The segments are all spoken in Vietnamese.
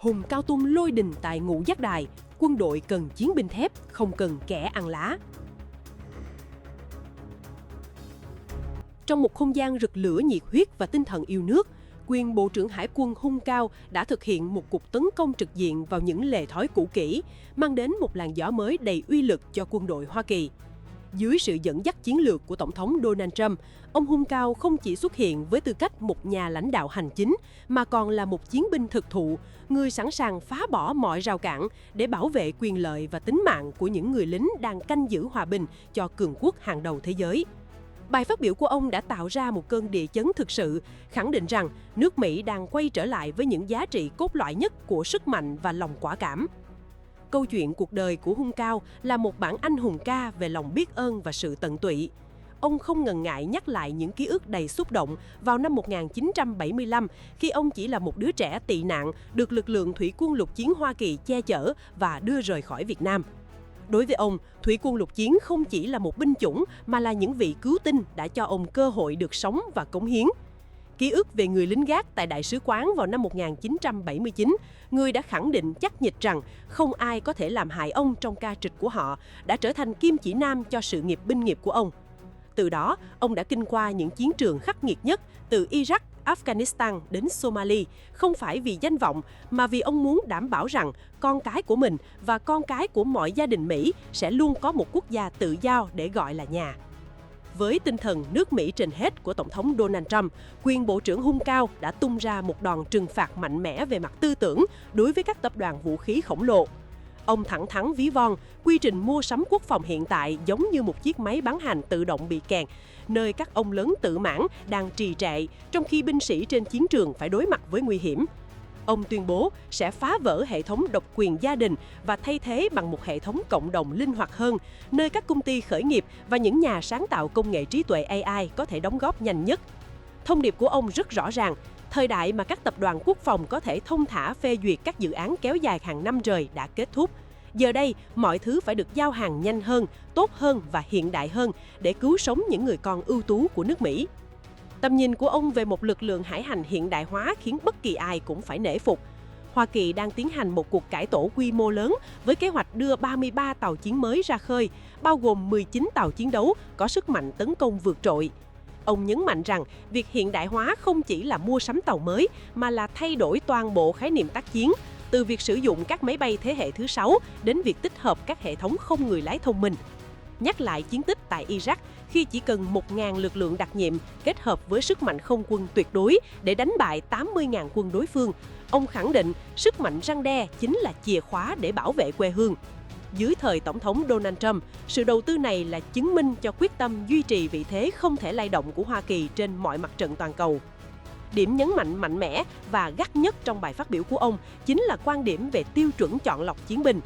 Hùng cao tung lôi đình tại Ngũ Giác Đài, quân đội cần chiến binh thép, không cần kẻ ăn lá. Trong một không gian rực lửa nhiệt huyết và tinh thần yêu nước, quyền Bộ trưởng Hải quân Hung Cao đã thực hiện một cuộc tấn công trực diện vào những lề thói cũ kỹ, mang đến một làn gió mới đầy uy lực cho quân đội Hoa Kỳ. Dưới sự dẫn dắt chiến lược của Tổng thống Donald Trump, ông Hung Cao không chỉ xuất hiện với tư cách một nhà lãnh đạo hành chính, mà còn là một chiến binh thực thụ, người sẵn sàng phá bỏ mọi rào cản để bảo vệ quyền lợi và tính mạng của những người lính đang canh giữ hòa bình cho cường quốc hàng đầu thế giới. Bài phát biểu của ông đã tạo ra một cơn địa chấn thực sự, khẳng định rằng nước Mỹ đang quay trở lại với những giá trị cốt lõi nhất của sức mạnh và lòng quả cảm. Câu chuyện cuộc đời của Hung Cao là một bản anh hùng ca về lòng biết ơn và sự tận tụy. Ông không ngần ngại nhắc lại những ký ức đầy xúc động vào năm 1975 khi ông chỉ là một đứa trẻ tị nạn được lực lượng thủy quân lục chiến Hoa Kỳ che chở và đưa rời khỏi Việt Nam. Đối với ông, thủy quân lục chiến không chỉ là một binh chủng mà là những vị cứu tinh đã cho ông cơ hội được sống và cống hiến. Ký ức về người lính gác tại Đại sứ quán vào năm 1979, người đã khẳng định chắc nịch rằng không ai có thể làm hại ông trong ca trực của họ, đã trở thành kim chỉ nam cho sự nghiệp binh nghiệp của ông. Từ đó, ông đã kinh qua những chiến trường khắc nghiệt nhất từ Iraq, Afghanistan đến Somalia, không phải vì danh vọng mà vì ông muốn đảm bảo rằng con cái của mình và con cái của mọi gia đình Mỹ sẽ luôn có một quốc gia tự do để gọi là nhà. Với tinh thần nước Mỹ trên hết của Tổng thống Donald Trump, quyền Bộ trưởng Hung Cao đã tung ra một đòn trừng phạt mạnh mẽ về mặt tư tưởng đối với các tập đoàn vũ khí khổng lồ. Ông thẳng thắn ví von, quy trình mua sắm quốc phòng hiện tại giống như một chiếc máy bán hành tự động bị kẹt, nơi các ông lớn tự mãn đang trì trệ, trong khi binh sĩ trên chiến trường phải đối mặt với nguy hiểm. Ông tuyên bố sẽ phá vỡ hệ thống độc quyền gia đình và thay thế bằng một hệ thống cộng đồng linh hoạt hơn, nơi các công ty khởi nghiệp và những nhà sáng tạo công nghệ trí tuệ AI có thể đóng góp nhanh nhất. Thông điệp của ông rất rõ ràng, thời đại mà các tập đoàn quốc phòng có thể thông thả phê duyệt các dự án kéo dài hàng năm trời đã kết thúc. Giờ đây, mọi thứ phải được giao hàng nhanh hơn, tốt hơn và hiện đại hơn để cứu sống những người con ưu tú của nước Mỹ. Tầm nhìn của ông về một lực lượng hải hành hiện đại hóa khiến bất kỳ ai cũng phải nể phục. Hoa Kỳ đang tiến hành một cuộc cải tổ quy mô lớn với kế hoạch đưa 33 tàu chiến mới ra khơi, bao gồm 19 tàu chiến đấu có sức mạnh tấn công vượt trội. Ông nhấn mạnh rằng việc hiện đại hóa không chỉ là mua sắm tàu mới mà là thay đổi toàn bộ khái niệm tác chiến, từ việc sử dụng các máy bay thế hệ thứ 6 đến việc tích hợp các hệ thống không người lái thông minh. Nhắc lại chiến tích tại Iraq khi chỉ cần 1.000 lực lượng đặc nhiệm kết hợp với sức mạnh không quân tuyệt đối để đánh bại 80.000 quân đối phương, ông khẳng định sức mạnh răn đe chính là chìa khóa để bảo vệ quê hương. Dưới thời Tổng thống Donald Trump, sự đầu tư này là chứng minh cho quyết tâm duy trì vị thế không thể lay động của Hoa Kỳ trên mọi mặt trận toàn cầu. Điểm nhấn mạnh mạnh mẽ và gắt nhất trong bài phát biểu của ông chính là quan điểm về tiêu chuẩn chọn lọc chiến binh.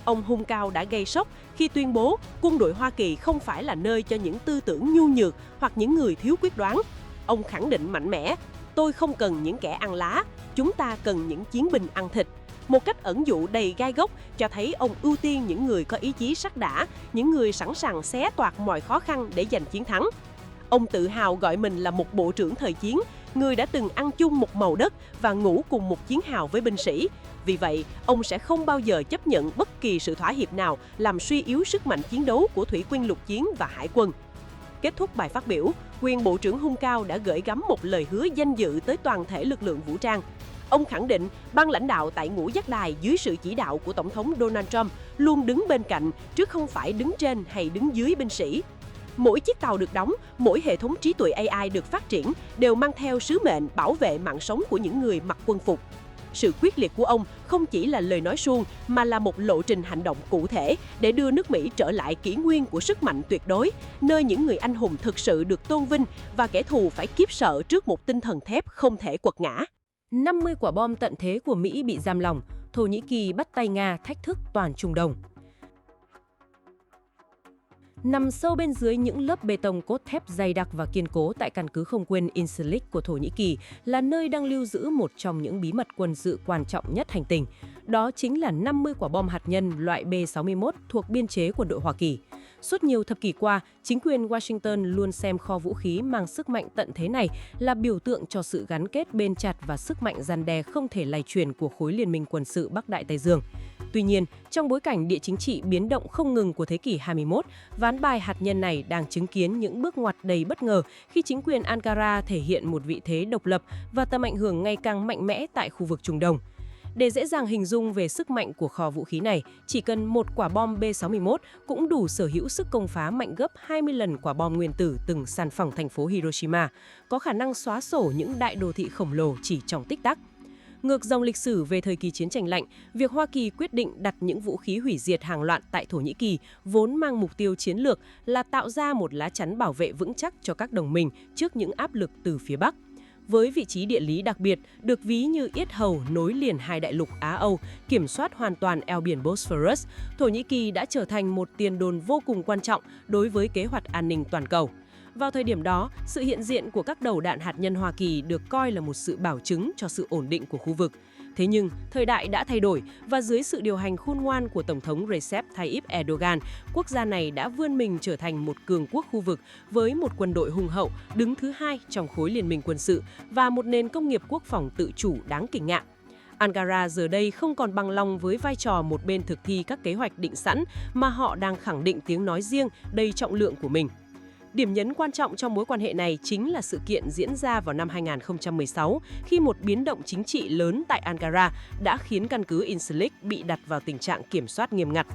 Ông Hung Cao đã gây sốc khi tuyên bố quân đội Hoa Kỳ không phải là nơi cho những tư tưởng nhu nhược hoặc những người thiếu quyết đoán. Ông khẳng định mạnh mẽ, tôi không cần những kẻ ăn lá, chúng ta cần những chiến binh ăn thịt. Một cách ẩn dụ đầy gai góc cho thấy ông ưu tiên những người có ý chí sắt đá, những người sẵn sàng xé toạc mọi khó khăn để giành chiến thắng. Ông tự hào gọi mình là một bộ trưởng thời chiến, người đã từng ăn chung một màu đất và ngủ cùng một chiến hào với binh sĩ. Vì vậy, ông sẽ không bao giờ chấp nhận bất kỳ sự thỏa hiệp nào làm suy yếu sức mạnh chiến đấu của thủy quân lục chiến và hải quân. Kết thúc bài phát biểu, quyền Bộ trưởng Hung Cao đã gửi gắm một lời hứa danh dự tới toàn thể lực lượng vũ trang. Ông khẳng định ban lãnh đạo tại Ngũ Giác Đài dưới sự chỉ đạo của Tổng thống Donald Trump luôn đứng bên cạnh, chứ không phải đứng trên hay đứng dưới binh sĩ. Mỗi chiếc tàu được đóng, mỗi hệ thống trí tuệ AI được phát triển đều mang theo sứ mệnh bảo vệ mạng sống của những người mặc quân phục. Sự quyết liệt của ông không chỉ là lời nói suông mà là một lộ trình hành động cụ thể để đưa nước Mỹ trở lại kỷ nguyên của sức mạnh tuyệt đối, nơi những người anh hùng thực sự được tôn vinh và kẻ thù phải kiếp sợ trước một tinh thần thép không thể quật ngã. 50 quả bom tận thế của Mỹ bị giam lỏng, Thổ Nhĩ Kỳ bắt tay Nga thách thức toàn Trung Đông. Nằm sâu bên dưới những lớp bê tông cốt thép dày đặc và kiên cố tại căn cứ không quân Incirlik của Thổ Nhĩ Kỳ là nơi đang lưu giữ một trong những bí mật quân sự quan trọng nhất hành tinh. Đó chính là 50 quả bom hạt nhân loại B-61 thuộc biên chế quân đội Hoa Kỳ. Suốt nhiều thập kỷ qua, chính quyền Washington luôn xem kho vũ khí mang sức mạnh tận thế này là biểu tượng cho sự gắn kết bền chặt và sức mạnh răn đe không thể lay chuyển của khối liên minh quân sự Bắc Đại Tây Dương. Tuy nhiên, trong bối cảnh địa chính trị biến động không ngừng của thế kỷ 21, ván bài hạt nhân này đang chứng kiến những bước ngoặt đầy bất ngờ khi chính quyền Ankara thể hiện một vị thế độc lập và tầm ảnh hưởng ngày càng mạnh mẽ tại khu vực Trung Đông. Để dễ dàng hình dung về sức mạnh của kho vũ khí này, chỉ cần một quả bom B-61 cũng đủ sở hữu sức công phá mạnh gấp 20 lần quả bom nguyên tử từng san phẳng thành phố Hiroshima, có khả năng xóa sổ những đại đô thị khổng lồ chỉ trong tích tắc. Ngược dòng lịch sử về thời kỳ chiến tranh lạnh, việc Hoa Kỳ quyết định đặt những vũ khí hủy diệt hàng loạt tại Thổ Nhĩ Kỳ vốn mang mục tiêu chiến lược là tạo ra một lá chắn bảo vệ vững chắc cho các đồng minh trước những áp lực từ phía Bắc. Với vị trí địa lý đặc biệt, được ví như yết hầu nối liền hai đại lục Á-Âu, kiểm soát hoàn toàn eo biển Bosphorus, Thổ Nhĩ Kỳ đã trở thành một tiền đồn vô cùng quan trọng đối với kế hoạch an ninh toàn cầu. Vào thời điểm đó, sự hiện diện của các đầu đạn hạt nhân Hoa Kỳ được coi là một sự bảo chứng cho sự ổn định của khu vực. Thế nhưng, thời đại đã thay đổi và dưới sự điều hành khôn ngoan của Tổng thống Recep Tayyip Erdogan, quốc gia này đã vươn mình trở thành một cường quốc khu vực với một quân đội hùng hậu, đứng thứ hai trong khối liên minh quân sự và một nền công nghiệp quốc phòng tự chủ đáng kinh ngạc. Ankara giờ đây không còn bằng lòng với vai trò một bên thực thi các kế hoạch định sẵn mà họ đang khẳng định tiếng nói riêng đầy trọng lượng của mình. Điểm nhấn quan trọng trong mối quan hệ này chính là sự kiện diễn ra vào năm 2016 khi một biến động chính trị lớn tại Ankara đã khiến căn cứ Incirlik bị đặt vào tình trạng kiểm soát nghiêm ngặt.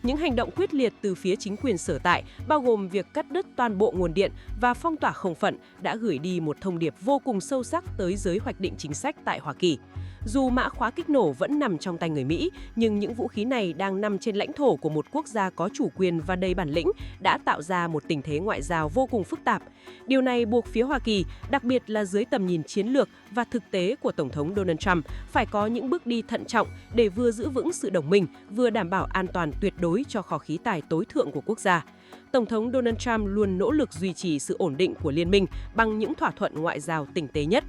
Những hành động quyết liệt từ phía chính quyền sở tại, bao gồm việc cắt đứt toàn bộ nguồn điện và phong tỏa không phận, đã gửi đi một thông điệp vô cùng sâu sắc tới giới hoạch định chính sách tại Hoa Kỳ. Dù mã khóa kích nổ vẫn nằm trong tay người Mỹ, nhưng những vũ khí này đang nằm trên lãnh thổ của một quốc gia có chủ quyền và đầy bản lĩnh đã tạo ra một tình thế ngoại giao vô cùng phức tạp. Điều này buộc phía Hoa Kỳ, đặc biệt là dưới tầm nhìn chiến lược và thực tế của Tổng thống Donald Trump, phải có những bước đi thận trọng để vừa giữ vững sự đồng minh, vừa đảm bảo an toàn tuyệt đối cho kho khí tài tối thượng của quốc gia. Tổng thống Donald Trump luôn nỗ lực duy trì sự ổn định của liên minh bằng những thỏa thuận ngoại giao tinh tế nhất.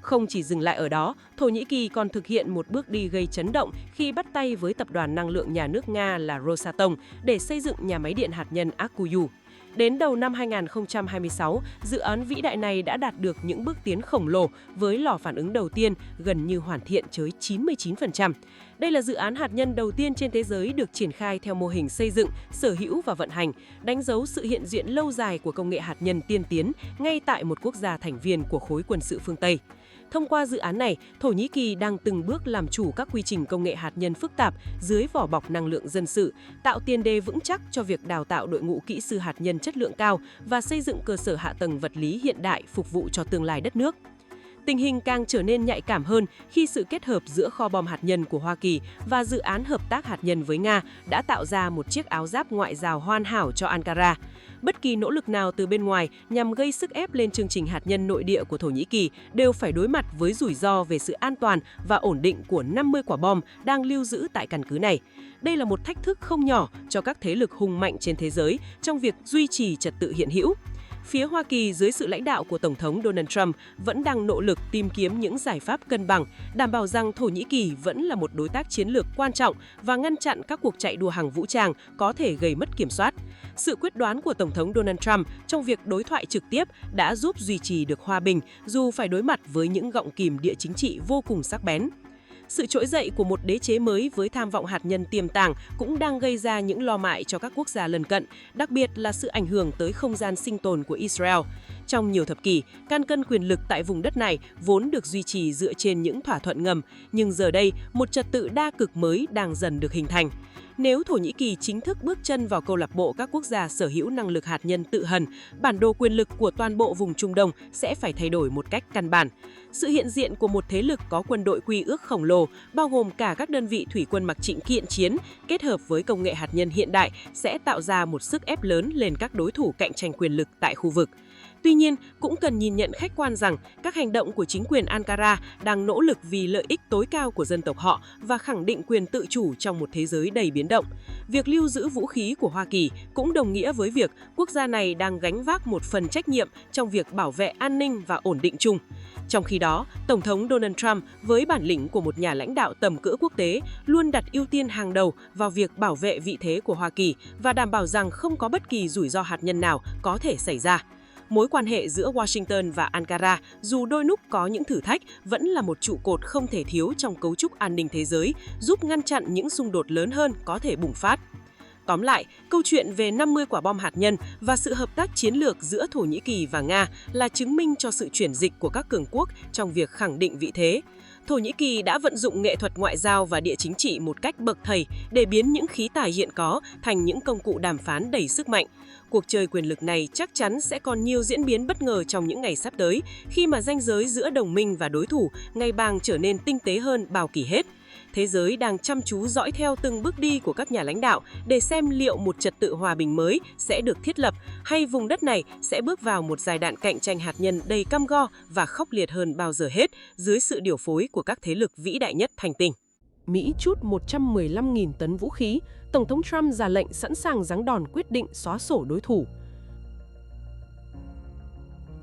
Không chỉ dừng lại ở đó, Thổ Nhĩ Kỳ còn thực hiện một bước đi gây chấn động khi bắt tay với tập đoàn năng lượng nhà nước Nga là Rosatom để xây dựng nhà máy điện hạt nhân Akuyu. Đến đầu năm 2026, dự án vĩ đại này đã đạt được những bước tiến khổng lồ với lò phản ứng đầu tiên gần như hoàn thiện tới 99%. Đây là dự án hạt nhân đầu tiên trên thế giới được triển khai theo mô hình xây dựng, sở hữu và vận hành, đánh dấu sự hiện diện lâu dài của công nghệ hạt nhân tiên tiến ngay tại một quốc gia thành viên của khối quân sự phương Tây. Thông qua dự án này, Thổ Nhĩ Kỳ đang từng bước làm chủ các quy trình công nghệ hạt nhân phức tạp dưới vỏ bọc năng lượng dân sự, tạo tiền đề vững chắc cho việc đào tạo đội ngũ kỹ sư hạt nhân chất lượng cao và xây dựng cơ sở hạ tầng vật lý hiện đại phục vụ cho tương lai đất nước. Tình hình càng trở nên nhạy cảm hơn khi sự kết hợp giữa kho bom hạt nhân của Hoa Kỳ và dự án hợp tác hạt nhân với Nga đã tạo ra một chiếc áo giáp ngoại giao hoàn hảo cho Ankara. Bất kỳ nỗ lực nào từ bên ngoài nhằm gây sức ép lên chương trình hạt nhân nội địa của Thổ Nhĩ Kỳ đều phải đối mặt với rủi ro về sự an toàn và ổn định của 50 quả bom đang lưu giữ tại căn cứ này. Đây là một thách thức không nhỏ cho các thế lực hùng mạnh trên thế giới trong việc duy trì trật tự hiện hữu. Phía Hoa Kỳ dưới sự lãnh đạo của Tổng thống Donald Trump vẫn đang nỗ lực tìm kiếm những giải pháp cân bằng, đảm bảo rằng Thổ Nhĩ Kỳ vẫn là một đối tác chiến lược quan trọng và ngăn chặn các cuộc chạy đua hàng vũ trang có thể gây mất kiểm soát. Sự quyết đoán của Tổng thống Donald Trump trong việc đối thoại trực tiếp đã giúp duy trì được hòa bình dù phải đối mặt với những gọng kìm địa chính trị vô cùng sắc bén. Sự trỗi dậy của một đế chế mới với tham vọng hạt nhân tiềm tàng cũng đang gây ra những lo ngại cho các quốc gia lân cận, đặc biệt là sự ảnh hưởng tới không gian sinh tồn của Israel. Trong nhiều thập kỷ, cán cân quyền lực tại vùng đất này vốn được duy trì dựa trên những thỏa thuận ngầm, nhưng giờ đây, một trật tự đa cực mới đang dần được hình thành. Nếu Thổ Nhĩ Kỳ chính thức bước chân vào câu lạc bộ các quốc gia sở hữu năng lực hạt nhân tự hần, bản đồ quyền lực của toàn bộ vùng Trung Đông sẽ phải thay đổi một cách căn bản. Sự hiện diện của một thế lực có quân đội quy ước khổng lồ, bao gồm cả các đơn vị thủy quân mặc trịnh kiện chiến, kết hợp với công nghệ hạt nhân hiện đại sẽ tạo ra một sức ép lớn lên các đối thủ cạnh tranh quyền lực tại khu vực. Tuy nhiên, cũng cần nhìn nhận khách quan rằng các hành động của chính quyền Ankara đang nỗ lực vì lợi ích tối cao của dân tộc họ và khẳng định quyền tự chủ trong một thế giới đầy biến động. Việc lưu giữ vũ khí của Hoa Kỳ cũng đồng nghĩa với việc quốc gia này đang gánh vác một phần trách nhiệm trong việc bảo vệ an ninh và ổn định chung. Trong khi đó, Tổng thống Donald Trump với bản lĩnh của một nhà lãnh đạo tầm cỡ quốc tế luôn đặt ưu tiên hàng đầu vào việc bảo vệ vị thế của Hoa Kỳ và đảm bảo rằng không có bất kỳ rủi ro hạt nhân nào có thể xảy ra. Mối quan hệ giữa Washington và Ankara, dù đôi lúc có những thử thách, vẫn là một trụ cột không thể thiếu trong cấu trúc an ninh thế giới, giúp ngăn chặn những xung đột lớn hơn có thể bùng phát. Tóm lại, câu chuyện về 50 quả bom hạt nhân và sự hợp tác chiến lược giữa Thổ Nhĩ Kỳ và Nga là chứng minh cho sự chuyển dịch của các cường quốc trong việc khẳng định vị thế. Thổ Nhĩ Kỳ đã vận dụng nghệ thuật ngoại giao và địa chính trị một cách bậc thầy để biến những khí tài hiện có thành những công cụ đàm phán đầy sức mạnh. Cuộc chơi quyền lực này chắc chắn sẽ còn nhiều diễn biến bất ngờ trong những ngày sắp tới, khi mà ranh giới giữa đồng minh và đối thủ ngày càng trở nên tinh tế hơn bao kỳ hết. Thế giới đang chăm chú dõi theo từng bước đi của các nhà lãnh đạo để xem liệu một trật tự hòa bình mới sẽ được thiết lập hay vùng đất này sẽ bước vào một giai đoạn cạnh tranh hạt nhân đầy cam go và khốc liệt hơn bao giờ hết dưới sự điều phối của các thế lực vĩ đại nhất hành tinh. Mỹ trút 115.000 tấn vũ khí, Tổng thống Trump ra lệnh sẵn sàng giáng đòn quyết định xóa sổ đối thủ.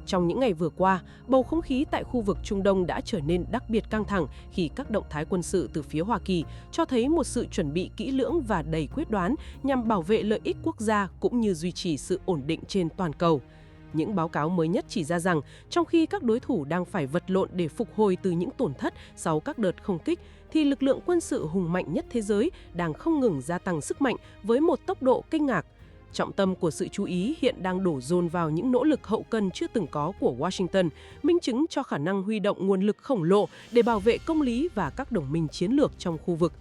Trong những ngày vừa qua, bầu không khí tại khu vực Trung Đông đã trở nên đặc biệt căng thẳng khi các động thái quân sự từ phía Hoa Kỳ cho thấy một sự chuẩn bị kỹ lưỡng và đầy quyết đoán nhằm bảo vệ lợi ích quốc gia cũng như duy trì sự ổn định trên toàn cầu. Những báo cáo mới nhất chỉ ra rằng, trong khi các đối thủ đang phải vật lộn để phục hồi từ những tổn thất sau các đợt không kích, thì lực lượng quân sự hùng mạnh nhất thế giới đang không ngừng gia tăng sức mạnh với một tốc độ kinh ngạc. Trọng tâm của sự chú ý hiện đang đổ dồn vào những nỗ lực hậu cần chưa từng có của Washington, minh chứng cho khả năng huy động nguồn lực khổng lồ để bảo vệ công lý và các đồng minh chiến lược trong khu vực.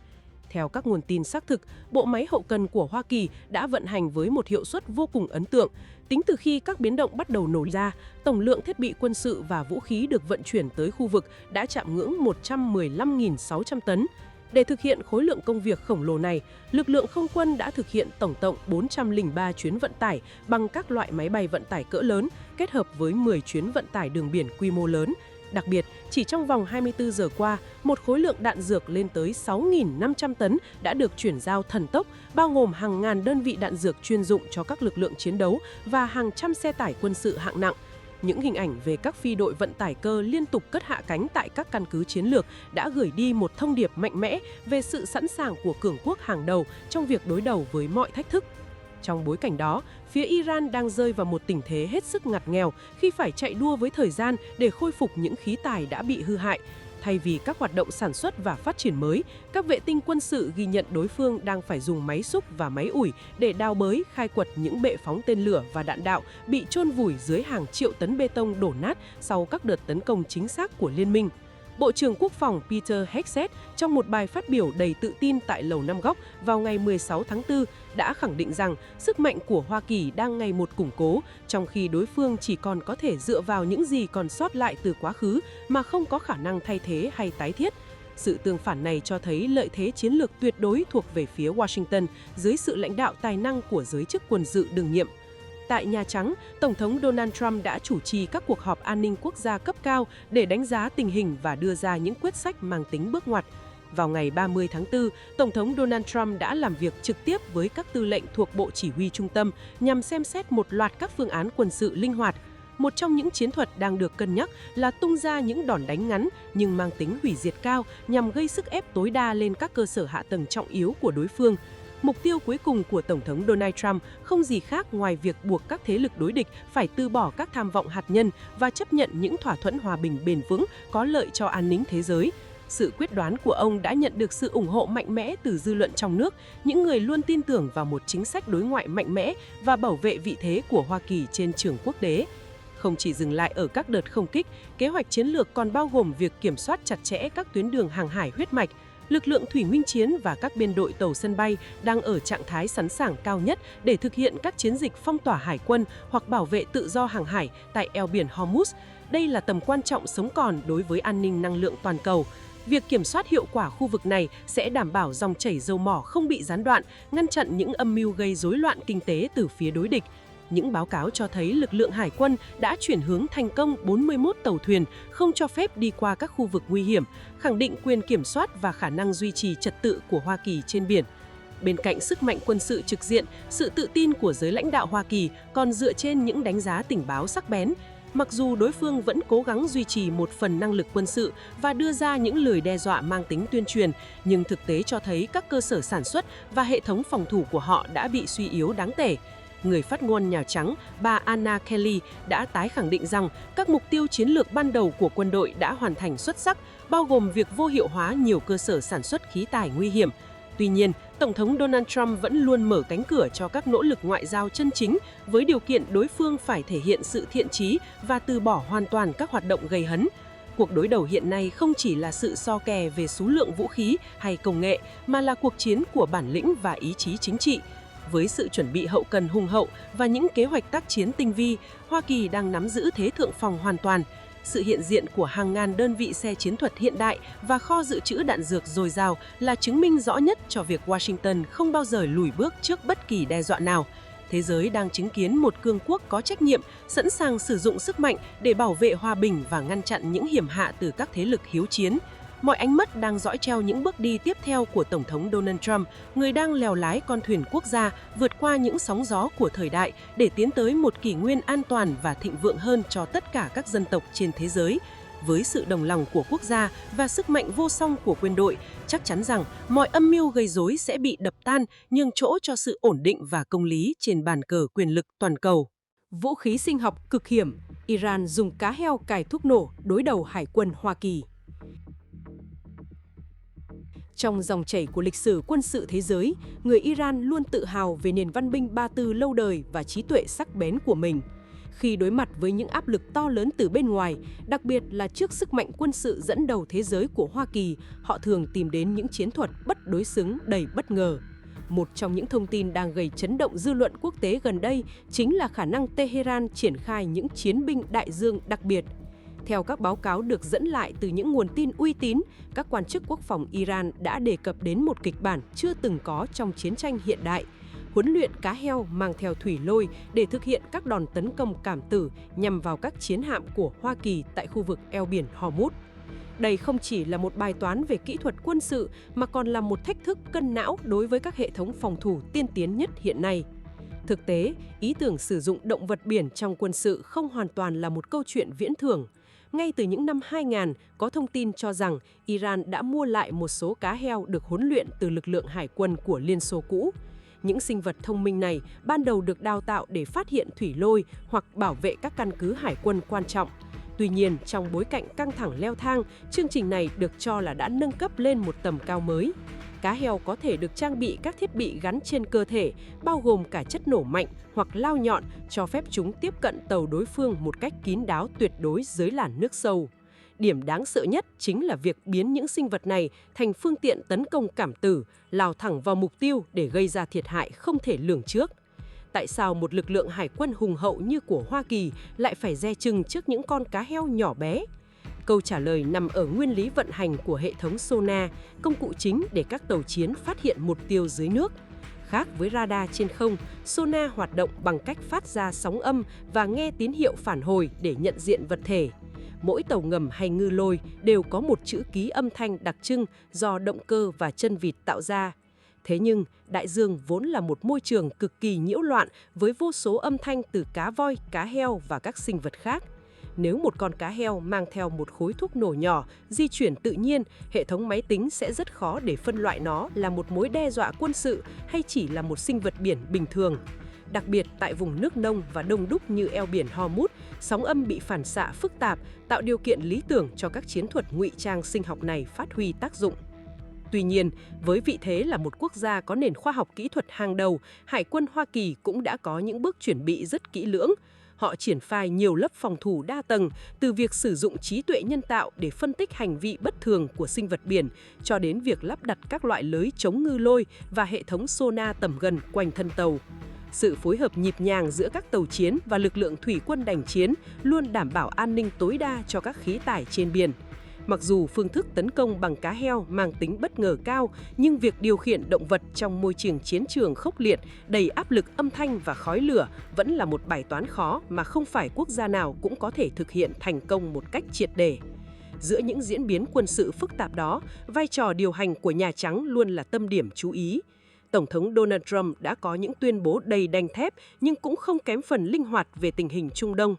Theo các nguồn tin xác thực, bộ máy hậu cần của Hoa Kỳ đã vận hành với một hiệu suất vô cùng ấn tượng. Tính từ khi các biến động bắt đầu nổ ra, tổng lượng thiết bị quân sự và vũ khí được vận chuyển tới khu vực đã chạm ngưỡng 115.600 tấn. Để thực hiện khối lượng công việc khổng lồ này, lực lượng không quân đã thực hiện tổng cộng 403 chuyến vận tải bằng các loại máy bay vận tải cỡ lớn, kết hợp với 10 chuyến vận tải đường biển quy mô lớn. Đặc biệt, chỉ trong vòng 24 giờ qua, một khối lượng đạn dược lên tới 6.500 tấn đã được chuyển giao thần tốc, bao gồm hàng ngàn đơn vị đạn dược chuyên dụng cho các lực lượng chiến đấu và hàng trăm xe tải quân sự hạng nặng. Những hình ảnh về các phi đội vận tải cơ liên tục cất hạ cánh tại các căn cứ chiến lược đã gửi đi một thông điệp mạnh mẽ về sự sẵn sàng của cường quốc hàng đầu trong việc đối đầu với mọi thách thức. Trong bối cảnh đó, phía Iran đang rơi vào một tình thế hết sức ngặt nghèo khi phải chạy đua với thời gian để khôi phục những khí tài đã bị hư hại. Thay vì các hoạt động sản xuất và phát triển mới, các vệ tinh quân sự ghi nhận đối phương đang phải dùng máy xúc và máy ủi để đào bới, khai quật những bệ phóng tên lửa và đạn đạo bị chôn vùi dưới hàng triệu tấn bê tông đổ nát sau các đợt tấn công chính xác của Liên minh. Bộ trưởng Quốc phòng Peter Hegseth trong một bài phát biểu đầy tự tin tại Lầu Năm Góc vào ngày 16 tháng 4 đã khẳng định rằng sức mạnh của Hoa Kỳ đang ngày một củng cố, trong khi đối phương chỉ còn có thể dựa vào những gì còn sót lại từ quá khứ mà không có khả năng thay thế hay tái thiết. Sự tương phản này cho thấy lợi thế chiến lược tuyệt đối thuộc về phía Washington dưới sự lãnh đạo tài năng của giới chức quân sự đương nhiệm. Tại Nhà Trắng, Tổng thống Donald Trump đã chủ trì các cuộc họp an ninh quốc gia cấp cao để đánh giá tình hình và đưa ra những quyết sách mang tính bước ngoặt. Vào ngày 30 tháng 4, Tổng thống Donald Trump đã làm việc trực tiếp với các tư lệnh thuộc Bộ Chỉ huy Trung tâm nhằm xem xét một loạt các phương án quân sự linh hoạt. Một trong những chiến thuật đang được cân nhắc là tung ra những đòn đánh ngắn nhưng mang tính hủy diệt cao nhằm gây sức ép tối đa lên các cơ sở hạ tầng trọng yếu của đối phương. Mục tiêu cuối cùng của Tổng thống Donald Trump không gì khác ngoài việc buộc các thế lực đối địch phải từ bỏ các tham vọng hạt nhân và chấp nhận những thỏa thuận hòa bình bền vững có lợi cho an ninh thế giới. Sự quyết đoán của ông đã nhận được sự ủng hộ mạnh mẽ từ dư luận trong nước, những người luôn tin tưởng vào một chính sách đối ngoại mạnh mẽ và bảo vệ vị thế của Hoa Kỳ trên trường quốc tế. Không chỉ dừng lại ở các đợt không kích, kế hoạch chiến lược còn bao gồm việc kiểm soát chặt chẽ các tuyến đường hàng hải huyết mạch. Lực lượng thủy minh chiến và các biên đội tàu sân bay đang ở trạng thái sẵn sàng cao nhất để thực hiện các chiến dịch phong tỏa hải quân hoặc bảo vệ tự do hàng hải tại eo biển Hormuz. Đây là tầm quan trọng sống còn đối với an ninh năng lượng toàn cầu. Việc kiểm soát hiệu quả khu vực này sẽ đảm bảo dòng chảy dầu mỏ không bị gián đoạn, ngăn chặn những âm mưu gây rối loạn kinh tế từ phía đối địch. Những báo cáo cho thấy lực lượng hải quân đã chuyển hướng thành công 41 tàu thuyền, không cho phép đi qua các khu vực nguy hiểm, khẳng định quyền kiểm soát và khả năng duy trì trật tự của Hoa Kỳ trên biển. Bên cạnh sức mạnh quân sự trực diện, sự tự tin của giới lãnh đạo Hoa Kỳ còn dựa trên những đánh giá tình báo sắc bén. Mặc dù đối phương vẫn cố gắng duy trì một phần năng lực quân sự và đưa ra những lời đe dọa mang tính tuyên truyền, nhưng thực tế cho thấy các cơ sở sản xuất và hệ thống phòng thủ của họ đã bị suy yếu đáng kể. Người phát ngôn Nhà Trắng, bà Anna Kelly đã tái khẳng định rằng các mục tiêu chiến lược ban đầu của quân đội đã hoàn thành xuất sắc, bao gồm việc vô hiệu hóa nhiều cơ sở sản xuất khí tài nguy hiểm. Tuy nhiên, Tổng thống Donald Trump vẫn luôn mở cánh cửa cho các nỗ lực ngoại giao chân chính, với điều kiện đối phương phải thể hiện sự thiện chí và từ bỏ hoàn toàn các hoạt động gây hấn. Cuộc đối đầu hiện nay không chỉ là sự so kè về số lượng vũ khí hay công nghệ, mà là cuộc chiến của bản lĩnh và ý chí chính trị. Với sự chuẩn bị hậu cần hùng hậu và những kế hoạch tác chiến tinh vi, Hoa Kỳ đang nắm giữ thế thượng phòng hoàn toàn. Sự hiện diện của hàng ngàn đơn vị xe chiến thuật hiện đại và kho dự trữ đạn dược dồi dào là chứng minh rõ nhất cho việc Washington không bao giờ lùi bước trước bất kỳ đe dọa nào. Thế giới đang chứng kiến một cường quốc có trách nhiệm, sẵn sàng sử dụng sức mạnh để bảo vệ hòa bình và ngăn chặn những hiểm họa từ các thế lực hiếu chiến. Mọi ánh mắt đang dõi theo những bước đi tiếp theo của Tổng thống Donald Trump, người đang lèo lái con thuyền quốc gia vượt qua những sóng gió của thời đại để tiến tới một kỷ nguyên an toàn và thịnh vượng hơn cho tất cả các dân tộc trên thế giới. Với sự đồng lòng của quốc gia và sức mạnh vô song của quân đội, chắc chắn rằng mọi âm mưu gây rối sẽ bị đập tan, nhường chỗ cho sự ổn định và công lý trên bàn cờ quyền lực toàn cầu. Vũ khí sinh học cực hiểm, Iran dùng cá heo cài thuốc nổ đối đầu Hải quân Hoa Kỳ. Trong dòng chảy của lịch sử quân sự thế giới, người Iran luôn tự hào về nền văn minh Ba Tư lâu đời và trí tuệ sắc bén của mình. Khi đối mặt với những áp lực to lớn từ bên ngoài, đặc biệt là trước sức mạnh quân sự dẫn đầu thế giới của Hoa Kỳ, họ thường tìm đến những chiến thuật bất đối xứng đầy bất ngờ. Một trong những thông tin đang gây chấn động dư luận quốc tế gần đây chính là khả năng Tehran triển khai những chiến binh đại dương đặc biệt. Theo các báo cáo được dẫn lại từ những nguồn tin uy tín, các quan chức quốc phòng Iran đã đề cập đến một kịch bản chưa từng có trong chiến tranh hiện đại. Huấn luyện cá heo mang theo thủy lôi để thực hiện các đòn tấn công cảm tử nhằm vào các chiến hạm của Hoa Kỳ tại khu vực eo biển Hormuz. Đây không chỉ là một bài toán về kỹ thuật quân sự mà còn là một thách thức cân não đối với các hệ thống phòng thủ tiên tiến nhất hiện nay. Thực tế, ý tưởng sử dụng động vật biển trong quân sự không hoàn toàn là một câu chuyện viễn tưởng. Ngay từ những năm 2000, có thông tin cho rằng Iran đã mua lại một số cá heo được huấn luyện từ lực lượng hải quân của Liên Xô cũ. Những sinh vật thông minh này ban đầu được đào tạo để phát hiện thủy lôi hoặc bảo vệ các căn cứ hải quân quan trọng. Tuy nhiên, trong bối cảnh căng thẳng leo thang, chương trình này được cho là đã nâng cấp lên một tầm cao mới. Cá heo có thể được trang bị các thiết bị gắn trên cơ thể, bao gồm cả chất nổ mạnh hoặc lao nhọn, cho phép chúng tiếp cận tàu đối phương một cách kín đáo tuyệt đối dưới làn nước sâu. Điểm đáng sợ nhất chính là việc biến những sinh vật này thành phương tiện tấn công cảm tử, lao thẳng vào mục tiêu để gây ra thiệt hại không thể lường trước. Tại sao một lực lượng hải quân hùng hậu như của Hoa Kỳ lại phải dè chừng trước những con cá heo nhỏ bé? Câu trả lời nằm ở nguyên lý vận hành của hệ thống sonar, công cụ chính để các tàu chiến phát hiện mục tiêu dưới nước. Khác với radar trên không, sonar hoạt động bằng cách phát ra sóng âm và nghe tín hiệu phản hồi để nhận diện vật thể. Mỗi tàu ngầm hay ngư lôi đều có một chữ ký âm thanh đặc trưng do động cơ và chân vịt tạo ra. Thế nhưng, đại dương vốn là một môi trường cực kỳ nhiễu loạn với vô số âm thanh từ cá voi, cá heo và các sinh vật khác. Nếu một con cá heo mang theo một khối thuốc nổ nhỏ, di chuyển tự nhiên, hệ thống máy tính sẽ rất khó để phân loại nó là một mối đe dọa quân sự hay chỉ là một sinh vật biển bình thường. Đặc biệt tại vùng nước nông và đông đúc như eo biển Hormuz, sóng âm bị phản xạ phức tạp, tạo điều kiện lý tưởng cho các chiến thuật ngụy trang sinh học này phát huy tác dụng. Tuy nhiên, với vị thế là một quốc gia có nền khoa học kỹ thuật hàng đầu, Hải quân Hoa Kỳ cũng đã có những bước chuẩn bị rất kỹ lưỡng. Họ triển khai nhiều lớp phòng thủ đa tầng, từ việc sử dụng trí tuệ nhân tạo để phân tích hành vi bất thường của sinh vật biển, cho đến việc lắp đặt các loại lưới chống ngư lôi và hệ thống sonar tầm gần quanh thân tàu. Sự phối hợp nhịp nhàng giữa các tàu chiến và lực lượng thủy quân đành chiến luôn đảm bảo an ninh tối đa cho các khí tải trên biển. Mặc dù phương thức tấn công bằng cá heo mang tính bất ngờ cao, nhưng việc điều khiển động vật trong môi trường chiến trường khốc liệt, đầy áp lực âm thanh và khói lửa vẫn là một bài toán khó mà không phải quốc gia nào cũng có thể thực hiện thành công một cách triệt để. Giữa những diễn biến quân sự phức tạp đó, vai trò điều hành của Nhà Trắng luôn là tâm điểm chú ý. Tổng thống Donald Trump đã có những tuyên bố đầy đanh thép nhưng cũng không kém phần linh hoạt về tình hình Trung Đông.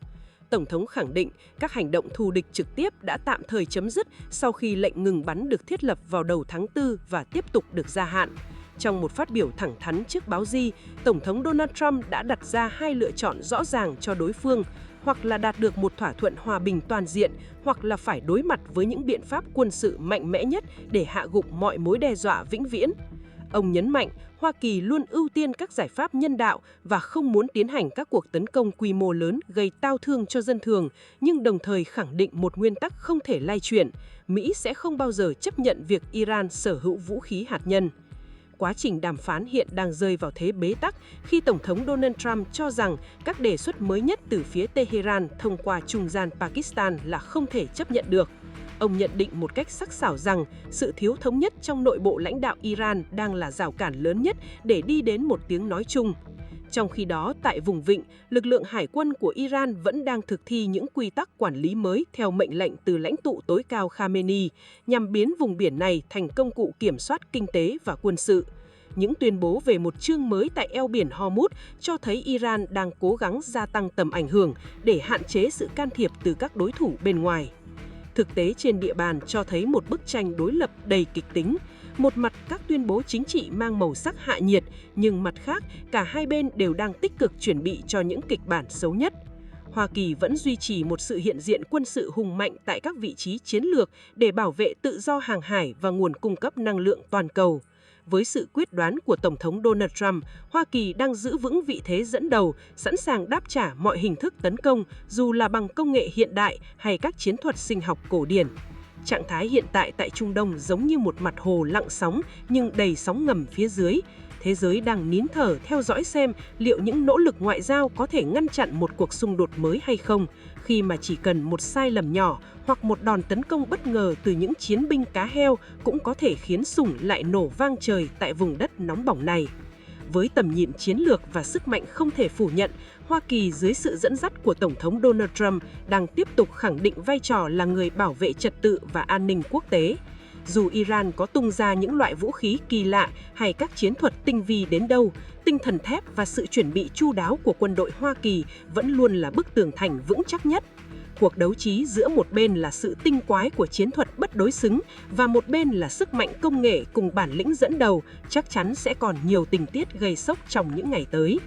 Tổng thống khẳng định các hành động thù địch trực tiếp đã tạm thời chấm dứt sau khi lệnh ngừng bắn được thiết lập vào đầu tháng 4 và tiếp tục được gia hạn. Trong một phát biểu thẳng thắn trước báo Di, Tổng thống Donald Trump đã đặt ra hai lựa chọn rõ ràng cho đối phương, hoặc là đạt được một thỏa thuận hòa bình toàn diện, hoặc là phải đối mặt với những biện pháp quân sự mạnh mẽ nhất để hạ gục mọi mối đe dọa vĩnh viễn. Ông nhấn mạnh Hoa Kỳ luôn ưu tiên các giải pháp nhân đạo và không muốn tiến hành các cuộc tấn công quy mô lớn gây tao thương cho dân thường, nhưng đồng thời khẳng định một nguyên tắc không thể lay chuyển: Mỹ sẽ không bao giờ chấp nhận việc Iran sở hữu vũ khí hạt nhân. Quá trình đàm phán hiện đang rơi vào thế bế tắc khi Tổng thống Donald Trump cho rằng các đề xuất mới nhất từ phía Tehran thông qua trung gian Pakistan là không thể chấp nhận được. Ông nhận định một cách sắc sảo rằng sự thiếu thống nhất trong nội bộ lãnh đạo Iran đang là rào cản lớn nhất để đi đến một tiếng nói chung. Trong khi đó, tại vùng vịnh, lực lượng hải quân của Iran vẫn đang thực thi những quy tắc quản lý mới theo mệnh lệnh từ lãnh tụ tối cao Khamenei, nhằm biến vùng biển này thành công cụ kiểm soát kinh tế và quân sự. Những tuyên bố về một chương mới tại eo biển Hormuz cho thấy Iran đang cố gắng gia tăng tầm ảnh hưởng để hạn chế sự can thiệp từ các đối thủ bên ngoài. Thực tế trên địa bàn cho thấy một bức tranh đối lập đầy kịch tính. Một mặt các tuyên bố chính trị mang màu sắc hạ nhiệt, nhưng mặt khác cả hai bên đều đang tích cực chuẩn bị cho những kịch bản xấu nhất. Hoa Kỳ vẫn duy trì một sự hiện diện quân sự hùng mạnh tại các vị trí chiến lược để bảo vệ tự do hàng hải và nguồn cung cấp năng lượng toàn cầu. Với sự quyết đoán của Tổng thống Donald Trump, Hoa Kỳ đang giữ vững vị thế dẫn đầu, sẵn sàng đáp trả mọi hình thức tấn công, dù là bằng công nghệ hiện đại hay các chiến thuật sinh học cổ điển. Trạng thái hiện tại tại Trung Đông giống như một mặt hồ lặng sóng nhưng đầy sóng ngầm phía dưới. Thế giới đang nín thở theo dõi xem liệu những nỗ lực ngoại giao có thể ngăn chặn một cuộc xung đột mới hay không, khi mà chỉ cần một sai lầm nhỏ hoặc một đòn tấn công bất ngờ từ những chiến binh cá heo cũng có thể khiến sủng lại nổ vang trời tại vùng đất nóng bỏng này. Với tầm nhìn chiến lược và sức mạnh không thể phủ nhận, Hoa Kỳ dưới sự dẫn dắt của Tổng thống Donald Trump đang tiếp tục khẳng định vai trò là người bảo vệ trật tự và an ninh quốc tế. Dù Iran có tung ra những loại vũ khí kỳ lạ hay các chiến thuật tinh vi đến đâu, tinh thần thép và sự chuẩn bị chu đáo của quân đội Hoa Kỳ vẫn luôn là bức tường thành vững chắc nhất. Cuộc đấu trí giữa một bên là sự tinh quái của chiến thuật bất đối xứng và một bên là sức mạnh công nghệ cùng bản lĩnh dẫn đầu, chắc chắn sẽ còn nhiều tình tiết gây sốc trong những ngày tới.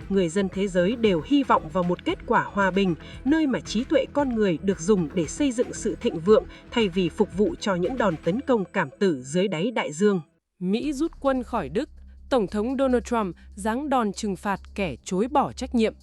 Người dân thế giới đều hy vọng vào một kết quả hòa bình, nơi mà trí tuệ con người được dùng để xây dựng sự thịnh vượng thay vì phục vụ cho những đòn tấn công cảm tử dưới đáy đại dương. Mỹ rút quân khỏi Đức, Tổng thống Donald Trump giáng đòn trừng phạt kẻ chối bỏ trách nhiệm.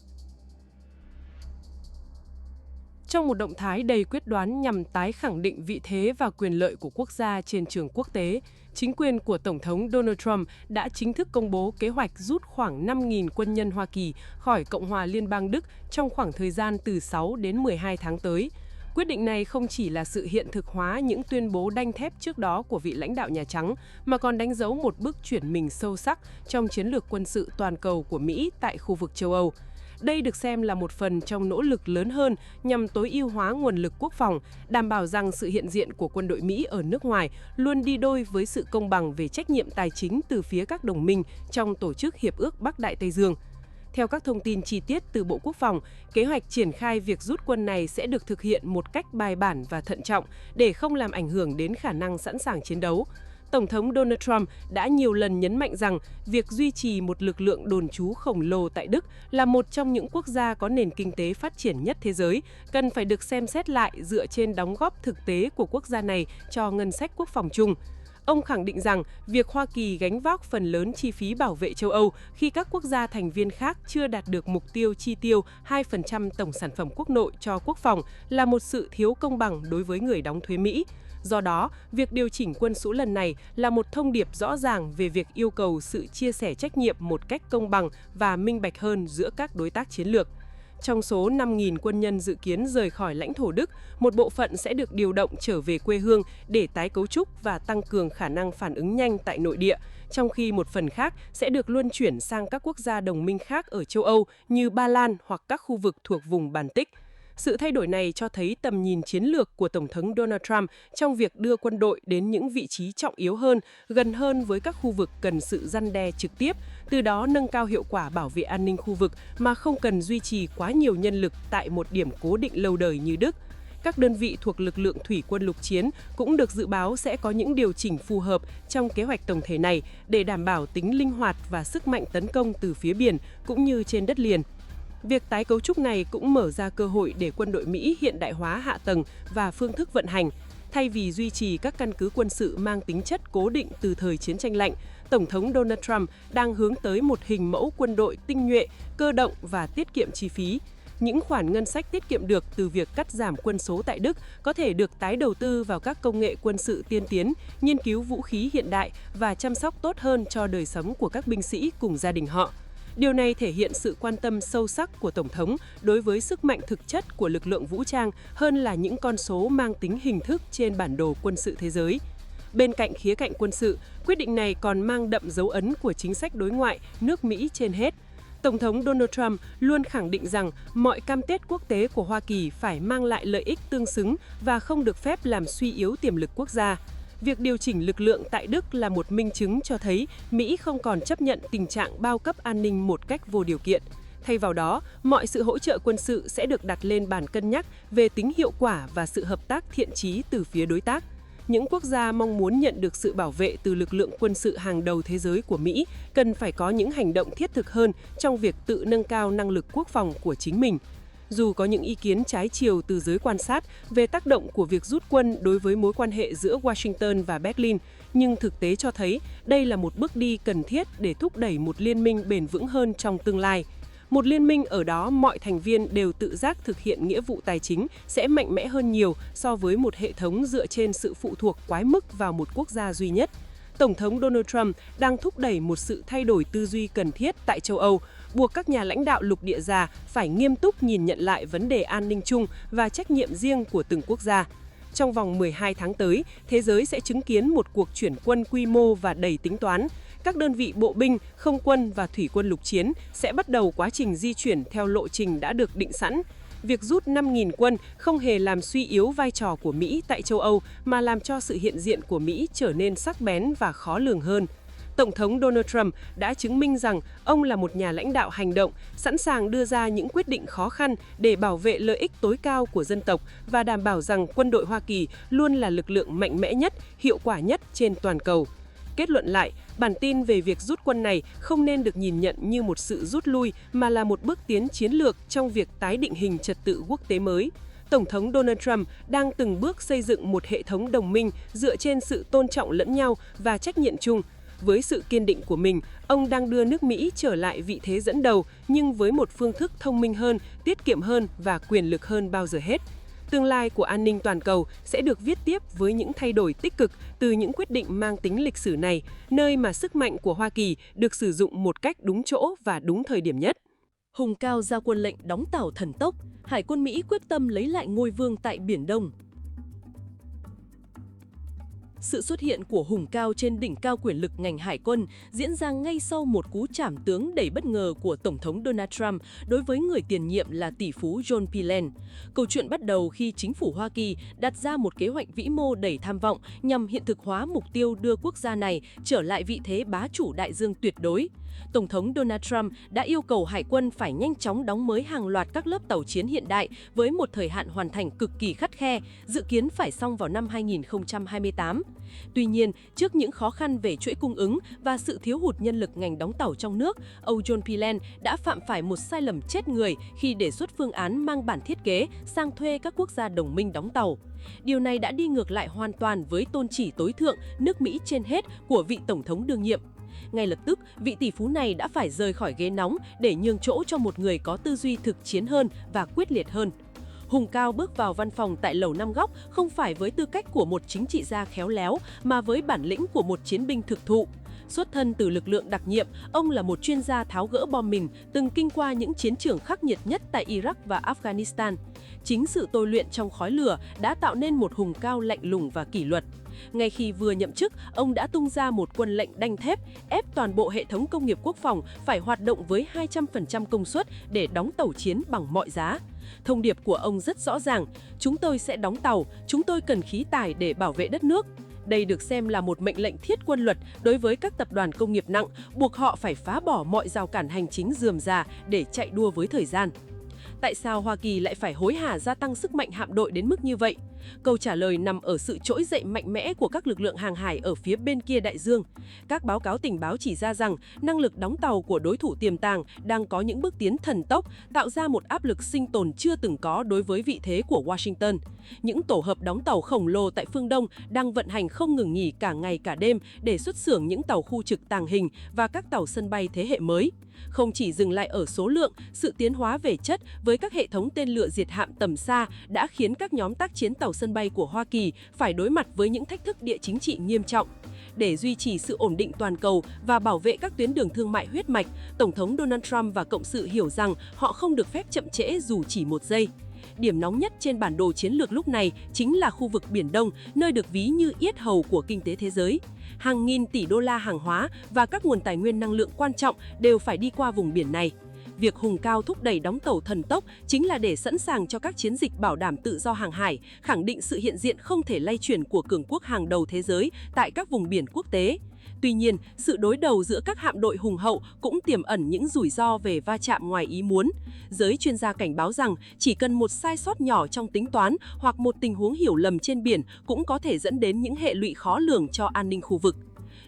Trong một động thái đầy quyết đoán nhằm tái khẳng định vị thế và quyền lợi của quốc gia trên trường quốc tế, chính quyền của Tổng thống Donald Trump đã chính thức công bố kế hoạch rút khoảng 5.000 quân nhân Hoa Kỳ khỏi Cộng hòa Liên bang Đức trong khoảng thời gian từ 6 đến 12 tháng tới. Quyết định này không chỉ là sự hiện thực hóa những tuyên bố đanh thép trước đó của vị lãnh đạo Nhà Trắng, mà còn đánh dấu một bước chuyển mình sâu sắc trong chiến lược quân sự toàn cầu của Mỹ tại khu vực châu Âu. Đây được xem là một phần trong nỗ lực lớn hơn nhằm tối ưu hóa nguồn lực quốc phòng, đảm bảo rằng sự hiện diện của quân đội Mỹ ở nước ngoài luôn đi đôi với sự công bằng về trách nhiệm tài chính từ phía các đồng minh trong Tổ chức Hiệp ước Bắc Đại Tây Dương. Theo các thông tin chi tiết từ Bộ Quốc phòng, kế hoạch triển khai việc rút quân này sẽ được thực hiện một cách bài bản và thận trọng để không làm ảnh hưởng đến khả năng sẵn sàng chiến đấu. Tổng thống Donald Trump đã nhiều lần nhấn mạnh rằng việc duy trì một lực lượng đồn trú khổng lồ tại Đức là một trong những quốc gia có nền kinh tế phát triển nhất thế giới, cần phải được xem xét lại dựa trên đóng góp thực tế của quốc gia này cho ngân sách quốc phòng chung. Ông khẳng định rằng việc Hoa Kỳ gánh vác phần lớn chi phí bảo vệ châu Âu khi các quốc gia thành viên khác chưa đạt được mục tiêu chi tiêu 2% tổng sản phẩm quốc nội cho quốc phòng là một sự thiếu công bằng đối với người đóng thuế Mỹ. Do đó, việc điều chỉnh quân số lần này là một thông điệp rõ ràng về việc yêu cầu sự chia sẻ trách nhiệm một cách công bằng và minh bạch hơn giữa các đối tác chiến lược. Trong số 5.000 quân nhân dự kiến rời khỏi lãnh thổ Đức, một bộ phận sẽ được điều động trở về quê hương để tái cấu trúc và tăng cường khả năng phản ứng nhanh tại nội địa, trong khi một phần khác sẽ được luân chuyển sang các quốc gia đồng minh khác ở châu Âu như Ba Lan hoặc các khu vực thuộc vùng Baltic. Sự thay đổi này cho thấy tầm nhìn chiến lược của Tổng thống Donald Trump trong việc đưa quân đội đến những vị trí trọng yếu hơn, gần hơn với các khu vực cần sự răn đe trực tiếp, từ đó nâng cao hiệu quả bảo vệ an ninh khu vực mà không cần duy trì quá nhiều nhân lực tại một điểm cố định lâu đời như Đức. Các đơn vị thuộc lực lượng thủy quân lục chiến cũng được dự báo sẽ có những điều chỉnh phù hợp trong kế hoạch tổng thể này để đảm bảo tính linh hoạt và sức mạnh tấn công từ phía biển cũng như trên đất liền. Việc tái cấu trúc này cũng mở ra cơ hội để quân đội Mỹ hiện đại hóa hạ tầng và phương thức vận hành. Thay vì duy trì các căn cứ quân sự mang tính chất cố định từ thời chiến tranh lạnh, Tổng thống Donald Trump đang hướng tới một hình mẫu quân đội tinh nhuệ, cơ động và tiết kiệm chi phí. Những khoản ngân sách tiết kiệm được từ việc cắt giảm quân số tại Đức có thể được tái đầu tư vào các công nghệ quân sự tiên tiến, nghiên cứu vũ khí hiện đại và chăm sóc tốt hơn cho đời sống của các binh sĩ cùng gia đình họ. Điều này thể hiện sự quan tâm sâu sắc của Tổng thống đối với sức mạnh thực chất của lực lượng vũ trang hơn là những con số mang tính hình thức trên bản đồ quân sự thế giới. Bên cạnh khía cạnh quân sự, quyết định này còn mang đậm dấu ấn của chính sách đối ngoại nước Mỹ trên hết. Tổng thống Donald Trump luôn khẳng định rằng mọi cam kết quốc tế của Hoa Kỳ phải mang lại lợi ích tương xứng và không được phép làm suy yếu tiềm lực quốc gia. Việc điều chỉnh lực lượng tại Đức là một minh chứng cho thấy Mỹ không còn chấp nhận tình trạng bao cấp an ninh một cách vô điều kiện. Thay vào đó, mọi sự hỗ trợ quân sự sẽ được đặt lên bàn cân nhắc về tính hiệu quả và sự hợp tác thiện chí từ phía đối tác. Những quốc gia mong muốn nhận được sự bảo vệ từ lực lượng quân sự hàng đầu thế giới của Mỹ cần phải có những hành động thiết thực hơn trong việc tự nâng cao năng lực quốc phòng của chính mình. Dù có những ý kiến trái chiều từ giới quan sát về tác động của việc rút quân đối với mối quan hệ giữa Washington và Berlin, nhưng thực tế cho thấy đây là một bước đi cần thiết để thúc đẩy một liên minh bền vững hơn trong tương lai. Một liên minh ở đó mọi thành viên đều tự giác thực hiện nghĩa vụ tài chính sẽ mạnh mẽ hơn nhiều so với một hệ thống dựa trên sự phụ thuộc quái mức vào một quốc gia duy nhất. Tổng thống Donald Trump đang thúc đẩy một sự thay đổi tư duy cần thiết tại châu Âu, buộc các nhà lãnh đạo lục địa già phải nghiêm túc nhìn nhận lại vấn đề an ninh chung và trách nhiệm riêng của từng quốc gia. Trong vòng 12 tháng tới, thế giới sẽ chứng kiến một cuộc chuyển quân quy mô và đầy tính toán. Các đơn vị bộ binh, không quân và thủy quân lục chiến sẽ bắt đầu quá trình di chuyển theo lộ trình đã được định sẵn. Việc rút 5.000 quân không hề làm suy yếu vai trò của Mỹ tại châu Âu mà làm cho sự hiện diện của Mỹ trở nên sắc bén và khó lường hơn. Tổng thống Donald Trump đã chứng minh rằng ông là một nhà lãnh đạo hành động, sẵn sàng đưa ra những quyết định khó khăn để bảo vệ lợi ích tối cao của dân tộc và đảm bảo rằng quân đội Hoa Kỳ luôn là lực lượng mạnh mẽ nhất, hiệu quả nhất trên toàn cầu. Kết luận lại, bản tin về việc rút quân này không nên được nhìn nhận như một sự rút lui mà là một bước tiến chiến lược trong việc tái định hình trật tự quốc tế mới. Tổng thống Donald Trump đang từng bước xây dựng một hệ thống đồng minh dựa trên sự tôn trọng lẫn nhau và trách nhiệm chung. Với sự kiên định của mình, ông đang đưa nước Mỹ trở lại vị thế dẫn đầu nhưng với một phương thức thông minh hơn, tiết kiệm hơn và quyền lực hơn bao giờ hết. Tương lai của an ninh toàn cầu sẽ được viết tiếp với những thay đổi tích cực từ những quyết định mang tính lịch sử này, nơi mà sức mạnh của Hoa Kỳ được sử dụng một cách đúng chỗ và đúng thời điểm nhất. Hùng Cao ra quân lệnh đóng tàu thần tốc, Hải quân Mỹ quyết tâm lấy lại ngôi vương tại Biển Đông. Sự xuất hiện của Hùng Cao trên đỉnh cao quyền lực ngành hải quân diễn ra ngay sau một cú trảm tướng đầy bất ngờ của Tổng thống Donald Trump đối với người tiền nhiệm là tỷ phú John Pillen. Câu chuyện bắt đầu khi chính phủ Hoa Kỳ đặt ra một kế hoạch vĩ mô đầy tham vọng nhằm hiện thực hóa mục tiêu đưa quốc gia này trở lại vị thế bá chủ đại dương tuyệt đối. Tổng thống Donald Trump đã yêu cầu Hải quân phải nhanh chóng đóng mới hàng loạt các lớp tàu chiến hiện đại với một thời hạn hoàn thành cực kỳ khắt khe, dự kiến phải xong vào năm 2028. Tuy nhiên, trước những khó khăn về chuỗi cung ứng và sự thiếu hụt nhân lực ngành đóng tàu trong nước, ông John Pillen đã phạm phải một sai lầm chết người khi đề xuất phương án mang bản thiết kế sang thuê các quốc gia đồng minh đóng tàu. Điều này đã đi ngược lại hoàn toàn với tôn chỉ tối thượng nước Mỹ trên hết của vị Tổng thống đương nhiệm. Ngay lập tức, vị tỷ phú này đã phải rời khỏi ghế nóng để nhường chỗ cho một người có tư duy thực chiến hơn và quyết liệt hơn. Hùng Cao bước vào văn phòng tại Lầu Năm Góc không phải với tư cách của một chính trị gia khéo léo mà với bản lĩnh của một chiến binh thực thụ. Xuất thân từ lực lượng đặc nhiệm, ông là một chuyên gia tháo gỡ bom mìn, từng kinh qua những chiến trường khắc nghiệt nhất tại Iraq và Afghanistan. Chính sự tôi luyện trong khói lửa đã tạo nên một Hùng Cao lạnh lùng và kỷ luật. Ngay khi vừa nhậm chức, ông đã tung ra một quân lệnh đanh thép, ép toàn bộ hệ thống công nghiệp quốc phòng phải hoạt động với 200% công suất để đóng tàu chiến bằng mọi giá. Thông điệp của ông rất rõ ràng, chúng tôi sẽ đóng tàu, chúng tôi cần khí tài để bảo vệ đất nước. Đây được xem là một mệnh lệnh thiết quân luật đối với các tập đoàn công nghiệp nặng, buộc họ phải phá bỏ mọi rào cản hành chính rườm rà để chạy đua với thời gian. Tại sao Hoa Kỳ lại phải hối hả gia tăng sức mạnh hạm đội đến mức như vậy? Câu trả lời nằm ở sự trỗi dậy mạnh mẽ của các lực lượng hàng hải ở phía bên kia đại dương. Các báo cáo tình báo chỉ ra rằng năng lực đóng tàu của đối thủ tiềm tàng đang có những bước tiến thần tốc, tạo ra một áp lực sinh tồn chưa từng có đối với vị thế của Washington. Những tổ hợp đóng tàu khổng lồ tại phương Đông đang vận hành không ngừng nghỉ cả ngày cả đêm để xuất xưởng những tàu khu trực tàng hình và các tàu sân bay thế hệ mới. Không chỉ dừng lại ở số lượng, sự tiến hóa về chất với các hệ thống tên lửa diệt hạm tầm xa đã khiến các nhóm tác chiến tàu sân bay của Hoa Kỳ phải đối mặt với những thách thức địa chính trị nghiêm trọng. Để duy trì sự ổn định toàn cầu và bảo vệ các tuyến đường thương mại huyết mạch, Tổng thống Donald Trump và Cộng sự hiểu rằng họ không được phép chậm trễ dù chỉ một giây. Điểm nóng nhất trên bản đồ chiến lược lúc này chính là khu vực Biển Đông, nơi được ví như yết hầu của kinh tế thế giới. Hàng nghìn tỷ đô la hàng hóa và các nguồn tài nguyên năng lượng quan trọng đều phải đi qua vùng biển này. Việc Hùng Cao thúc đẩy đóng tàu thần tốc chính là để sẵn sàng cho các chiến dịch bảo đảm tự do hàng hải, khẳng định sự hiện diện không thể lay chuyển của cường quốc hàng đầu thế giới tại các vùng biển quốc tế. Tuy nhiên, sự đối đầu giữa các hạm đội hùng hậu cũng tiềm ẩn những rủi ro về va chạm ngoài ý muốn. Giới chuyên gia cảnh báo rằng chỉ cần một sai sót nhỏ trong tính toán hoặc một tình huống hiểu lầm trên biển cũng có thể dẫn đến những hệ lụy khó lường cho an ninh khu vực.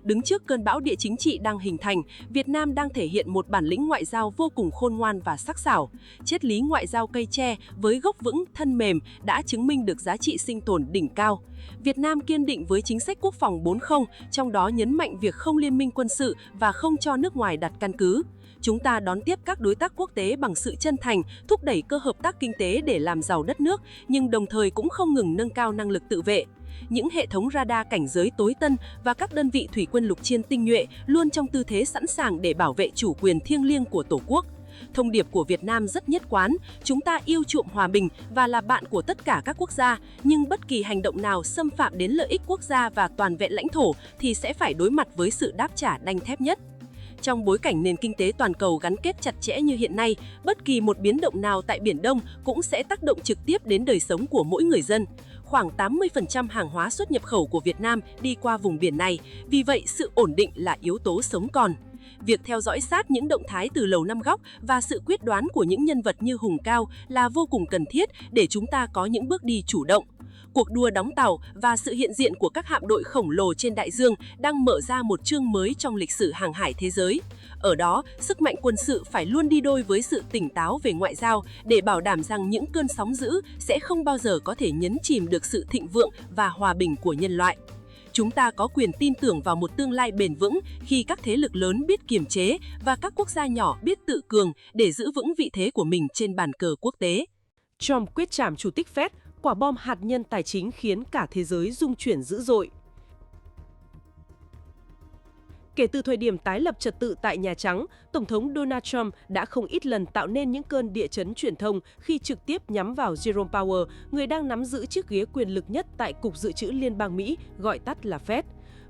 Đứng trước cơn bão địa chính trị đang hình thành, Việt Nam đang thể hiện một bản lĩnh ngoại giao vô cùng khôn ngoan và sắc sảo. Triết lý ngoại giao cây tre với gốc vững, thân mềm đã chứng minh được giá trị sinh tồn đỉnh cao. Việt Nam kiên định với chính sách quốc phòng 4-0, trong đó nhấn mạnh việc không liên minh quân sự và không cho nước ngoài đặt căn cứ. Chúng ta đón tiếp các đối tác quốc tế bằng sự chân thành, thúc đẩy cơ hợp tác kinh tế để làm giàu đất nước, nhưng đồng thời cũng không ngừng nâng cao năng lực tự vệ. Những hệ thống radar cảnh giới tối tân và các đơn vị thủy quân lục chiên tinh nhuệ luôn trong tư thế sẵn sàng để bảo vệ chủ quyền thiêng liêng của Tổ quốc. Thông điệp của Việt Nam rất nhất quán, chúng ta yêu chuộng hòa bình và là bạn của tất cả các quốc gia, nhưng bất kỳ hành động nào xâm phạm đến lợi ích quốc gia và toàn vẹn lãnh thổ thì sẽ phải đối mặt với sự đáp trả đanh thép nhất. Trong bối cảnh nền kinh tế toàn cầu gắn kết chặt chẽ như hiện nay, bất kỳ một biến động nào tại Biển Đông cũng sẽ tác động trực tiếp đến đời sống của mỗi người dân. Khoảng 80% hàng hóa xuất nhập khẩu của Việt Nam đi qua vùng biển này, vì vậy sự ổn định là yếu tố sống còn. Việc theo dõi sát những động thái từ Lầu Năm Góc và sự quyết đoán của những nhân vật như Hùng Cao là vô cùng cần thiết để chúng ta có những bước đi chủ động. Cuộc đua đóng tàu và sự hiện diện của các hạm đội khổng lồ trên đại dương đang mở ra một chương mới trong lịch sử hàng hải thế giới. Ở đó, sức mạnh quân sự phải luôn đi đôi với sự tỉnh táo về ngoại giao để bảo đảm rằng những cơn sóng dữ sẽ không bao giờ có thể nhấn chìm được sự thịnh vượng và hòa bình của nhân loại. Chúng ta có quyền tin tưởng vào một tương lai bền vững khi các thế lực lớn biết kiềm chế và các quốc gia nhỏ biết tự cường để giữ vững vị thế của mình trên bàn cờ quốc tế. Trump quyết trảm Chủ tịch Fed, quả bom hạt nhân tài chính khiến cả thế giới rung chuyển dữ dội. Kể từ thời điểm tái lập trật tự tại Nhà Trắng, Tổng thống Donald Trump đã không ít lần tạo nên những cơn địa chấn truyền thông khi trực tiếp nhắm vào Jerome Powell, người đang nắm giữ chiếc ghế quyền lực nhất tại Cục Dự trữ Liên bang Mỹ, gọi tắt là Fed.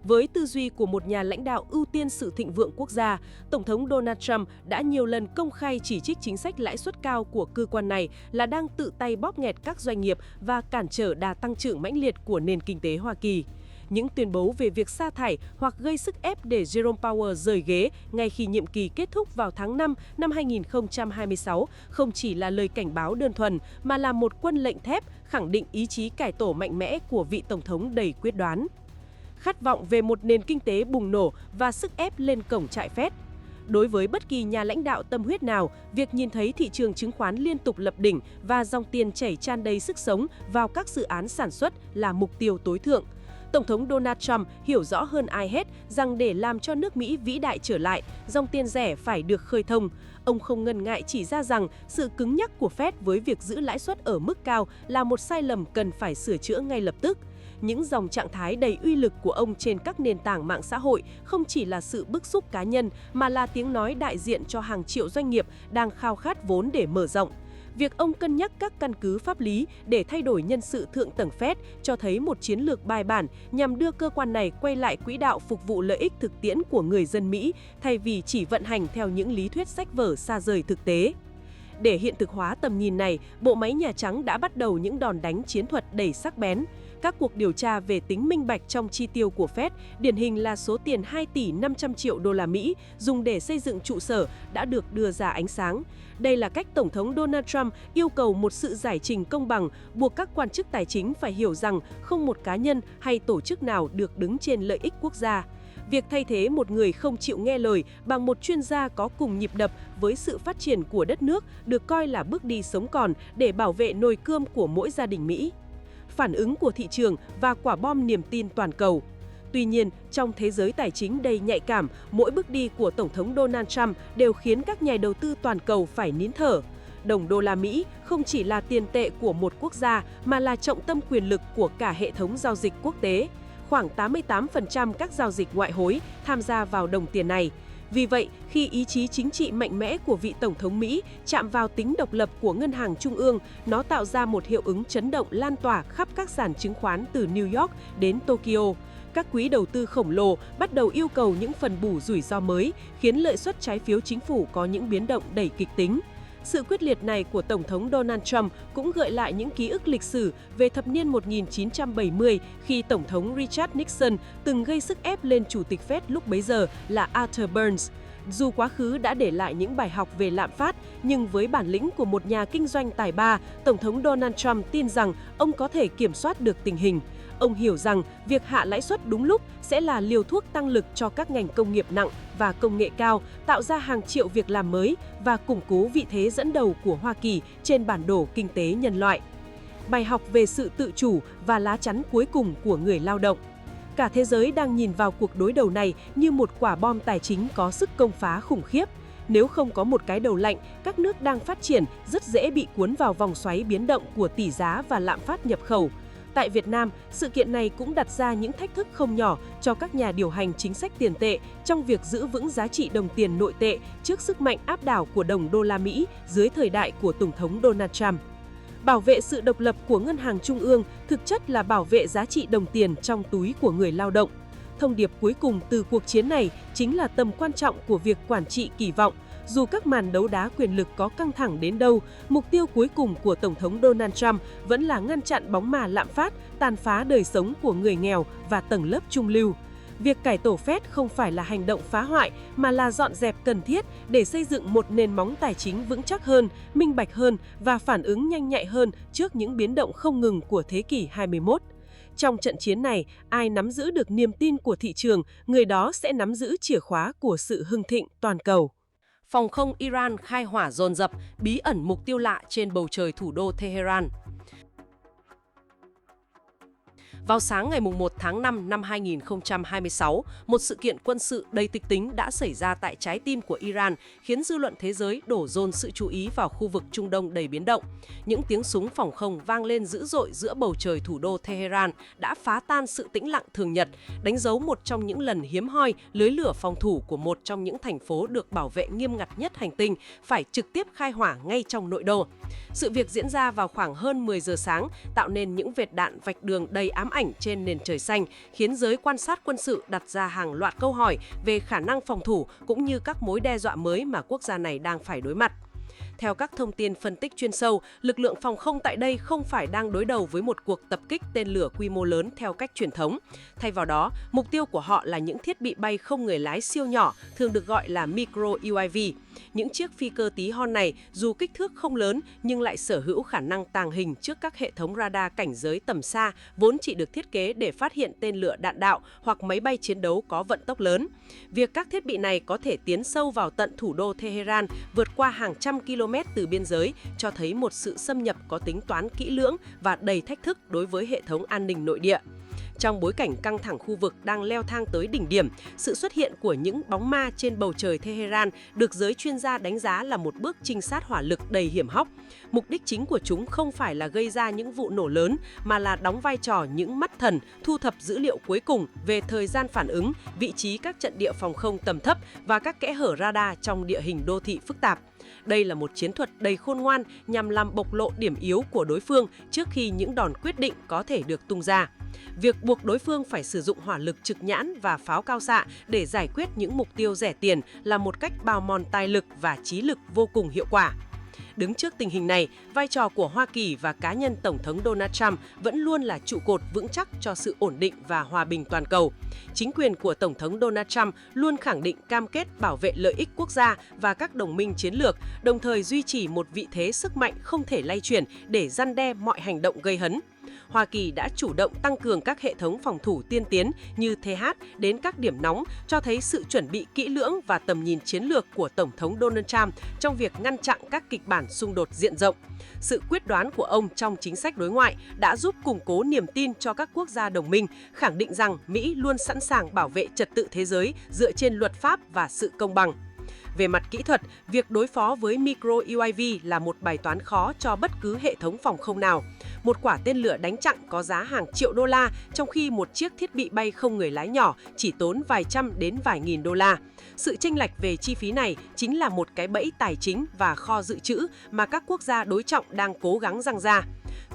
Với tư duy của một nhà lãnh đạo ưu tiên sự thịnh vượng quốc gia, Tổng thống Donald Trump đã nhiều lần công khai chỉ trích chính sách lãi suất cao của cơ quan này là đang tự tay bóp nghẹt các doanh nghiệp và cản trở đà tăng trưởng mãnh liệt của nền kinh tế Hoa Kỳ. Những tuyên bố về việc sa thải hoặc gây sức ép để Jerome Powell rời ghế ngay khi nhiệm kỳ kết thúc vào tháng 5 năm 2026 không chỉ là lời cảnh báo đơn thuần mà là một quân lệnh thép khẳng định ý chí cải tổ mạnh mẽ của vị Tổng thống đầy quyết đoán. Khát vọng về một nền kinh tế bùng nổ và sức ép lên cổng trại Fed. Đối với bất kỳ nhà lãnh đạo tâm huyết nào, việc nhìn thấy thị trường chứng khoán liên tục lập đỉnh và dòng tiền chảy tràn đầy sức sống vào các dự án sản xuất là mục tiêu tối thượng. Tổng thống Donald Trump hiểu rõ hơn ai hết rằng để làm cho nước Mỹ vĩ đại trở lại, dòng tiền rẻ phải được khơi thông. Ông không ngần ngại chỉ ra rằng sự cứng nhắc của Fed với việc giữ lãi suất ở mức cao là một sai lầm cần phải sửa chữa ngay lập tức. những dòng trạng thái đầy uy lực của ông trên các nền tảng mạng xã hội không chỉ là sự bức xúc cá nhân mà là tiếng nói đại diện cho hàng triệu doanh nghiệp đang khao khát vốn để mở rộng. Việc ông cân nhắc các căn cứ pháp lý để thay đổi nhân sự thượng tầng Fed cho thấy một chiến lược bài bản nhằm đưa cơ quan này quay lại quỹ đạo phục vụ lợi ích thực tiễn của người dân Mỹ, thay vì chỉ vận hành theo những lý thuyết sách vở xa rời thực tế. Để hiện thực hóa tầm nhìn này, bộ máy Nhà Trắng đã bắt đầu những đòn đánh chiến thuật đầy sắc bén. Các cuộc điều tra về tính minh bạch trong chi tiêu của Fed, điển hình là số tiền 2 tỷ 500 triệu đô la Mỹ dùng để xây dựng trụ sở đã được đưa ra ánh sáng. Đây là cách Tổng thống Donald Trump yêu cầu một sự giải trình công bằng, buộc các quan chức tài chính phải hiểu rằng không một cá nhân hay tổ chức nào được đứng trên lợi ích quốc gia. Việc thay thế một người không chịu nghe lời bằng một chuyên gia có cùng nhịp đập với sự phát triển của đất nước được coi là bước đi sống còn để bảo vệ nồi cơm của mỗi gia đình Mỹ. Phản ứng của thị trường và quả bom niềm tin toàn cầu. Tuy nhiên, trong thế giới tài chính đầy nhạy cảm, mỗi bước đi của Tổng thống Donald Trump đều khiến các nhà đầu tư toàn cầu phải nín thở. Đồng đô la Mỹ không chỉ là tiền tệ của một quốc gia mà là trọng tâm quyền lực của cả hệ thống giao dịch quốc tế. Khoảng 88% các giao dịch ngoại hối tham gia vào đồng tiền này. Vì vậy, khi ý chí chính trị mạnh mẽ của vị Tổng thống Mỹ chạm vào tính độc lập của ngân hàng trung ương, nó tạo ra một hiệu ứng chấn động lan tỏa khắp các sàn chứng khoán từ New York đến Tokyo. Các quỹ đầu tư khổng lồ bắt đầu yêu cầu những phần bù rủi ro mới, khiến lợi suất trái phiếu chính phủ có những biến động đầy kịch tính. Sự quyết liệt này của Tổng thống Donald Trump cũng gợi lại những ký ức lịch sử về thập niên 1970 khi Tổng thống Richard Nixon từng gây sức ép lên Chủ tịch Fed lúc bấy giờ là Arthur Burns. Dù quá khứ đã để lại những bài học về lạm phát, nhưng với bản lĩnh của một nhà kinh doanh tài ba, Tổng thống Donald Trump tin rằng ông có thể kiểm soát được tình hình. Ông hiểu rằng việc hạ lãi suất đúng lúc sẽ là liều thuốc tăng lực cho các ngành công nghiệp nặng và công nghệ cao, tạo ra hàng triệu việc làm mới và củng cố vị thế dẫn đầu của Hoa Kỳ trên bản đồ kinh tế nhân loại. Bài học về sự tự chủ và lá chắn cuối cùng của người lao động. Cả thế giới đang nhìn vào cuộc đối đầu này như một quả bom tài chính có sức công phá khủng khiếp. Nếu không có một cái đầu lạnh, các nước đang phát triển rất dễ bị cuốn vào vòng xoáy biến động của tỷ giá và lạm phát nhập khẩu. Tại Việt Nam, sự kiện này cũng đặt ra những thách thức không nhỏ cho các nhà điều hành chính sách tiền tệ trong việc giữ vững giá trị đồng tiền nội tệ trước sức mạnh áp đảo của đồng đô la Mỹ dưới thời đại của Tổng thống Donald Trump. Bảo vệ sự độc lập của ngân hàng trung ương thực chất là bảo vệ giá trị đồng tiền trong túi của người lao động. Thông điệp cuối cùng từ cuộc chiến này chính là tầm quan trọng của việc quản trị kỳ vọng. Dù các màn đấu đá quyền lực có căng thẳng đến đâu, mục tiêu cuối cùng của Tổng thống Donald Trump vẫn là ngăn chặn bóng ma lạm phát, tàn phá đời sống của người nghèo và tầng lớp trung lưu. Việc cải tổ Fed không phải là hành động phá hoại mà là dọn dẹp cần thiết để xây dựng một nền móng tài chính vững chắc hơn, minh bạch hơn và phản ứng nhanh nhạy hơn trước những biến động không ngừng của thế kỷ 21. Trong trận chiến này, ai nắm giữ được niềm tin của thị trường, người đó sẽ nắm giữ chìa khóa của sự hưng thịnh toàn cầu. Phòng không Iran khai hỏa dồn dập, bí ẩn mục tiêu lạ trên bầu trời thủ đô Tehran. Vào sáng ngày 1 tháng 5 năm 2026, một sự kiện quân sự đầy kịch tính đã xảy ra tại trái tim của Iran, khiến dư luận thế giới đổ dồn sự chú ý vào khu vực Trung Đông đầy biến động. Những tiếng súng phòng không vang lên dữ dội giữa bầu trời thủ đô Tehran đã phá tan sự tĩnh lặng thường nhật, đánh dấu một trong những lần hiếm hoi lưới lửa phòng thủ của một trong những thành phố được bảo vệ nghiêm ngặt nhất hành tinh phải trực tiếp khai hỏa ngay trong nội đô. Sự việc diễn ra vào khoảng hơn 10 giờ sáng, tạo nên những vệt đạn vạch đường đầy ám ảnh trên nền trời xanh, khiến giới quan sát quân sự đặt ra hàng loạt câu hỏi về khả năng phòng thủ cũng như các mối đe dọa mới mà quốc gia này đang phải đối mặt. Theo các thông tin phân tích chuyên sâu, lực lượng phòng không tại đây không phải đang đối đầu với một cuộc tập kích tên lửa quy mô lớn theo cách truyền thống. Thay vào đó, mục tiêu của họ là những thiết bị bay không người lái siêu nhỏ, thường được gọi là micro UAV. Những chiếc phi cơ tí hon này dù kích thước không lớn nhưng lại sở hữu khả năng tàng hình trước các hệ thống radar cảnh giới tầm xa vốn chỉ được thiết kế để phát hiện tên lửa đạn đạo hoặc máy bay chiến đấu có vận tốc lớn. Việc các thiết bị này có thể tiến sâu vào tận thủ đô Tehran, vượt qua hàng trăm km từ biên giới, cho thấy một sự xâm nhập có tính toán kỹ lưỡng và đầy thách thức đối với hệ thống an ninh nội địa. Trong bối cảnh căng thẳng khu vực đang leo thang tới đỉnh điểm, sự xuất hiện của những bóng ma trên bầu trời Tehran được giới chuyên gia đánh giá là một bước trinh sát hỏa lực đầy hiểm hóc. Mục đích chính của chúng không phải là gây ra những vụ nổ lớn, mà là đóng vai trò những mắt thần, thu thập dữ liệu cuối cùng về thời gian phản ứng, vị trí các trận địa phòng không tầm thấp và các kẽ hở radar trong địa hình đô thị phức tạp. Đây là một chiến thuật đầy khôn ngoan nhằm làm bộc lộ điểm yếu của đối phương trước khi những đòn quyết định có thể được tung ra. Việc buộc đối phương phải sử dụng hỏa lực trực nhãn và pháo cao xạ để giải quyết những mục tiêu rẻ tiền là một cách bào mòn tài lực và trí lực vô cùng hiệu quả. Đứng trước tình hình này, vai trò của Hoa Kỳ và cá nhân Tổng thống Donald Trump vẫn luôn là trụ cột vững chắc cho sự ổn định và hòa bình toàn cầu. Chính quyền của Tổng thống Donald Trump luôn khẳng định cam kết bảo vệ lợi ích quốc gia và các đồng minh chiến lược, đồng thời duy trì một vị thế sức mạnh không thể lay chuyển để răn đe mọi hành động gây hấn. Hoa Kỳ đã chủ động tăng cường các hệ thống phòng thủ tiên tiến như TH đến các điểm nóng, cho thấy sự chuẩn bị kỹ lưỡng và tầm nhìn chiến lược của Tổng thống Donald Trump trong việc ngăn chặn các kịch bản xung đột diện rộng. Sự quyết đoán của ông trong chính sách đối ngoại đã giúp củng cố niềm tin cho các quốc gia đồng minh, khẳng định rằng Mỹ luôn sẵn sàng bảo vệ trật tự thế giới dựa trên luật pháp và sự công bằng. Về mặt kỹ thuật, việc đối phó với micro UAV là một bài toán khó cho bất cứ hệ thống phòng không nào. Một quả tên lửa đánh chặn có giá hàng triệu đô la, trong khi một chiếc thiết bị bay không người lái nhỏ chỉ tốn vài trăm đến vài nghìn đô la. Sự chênh lệch về chi phí này chính là một cái bẫy tài chính và kho dự trữ mà các quốc gia đối trọng đang cố gắng giăng ra.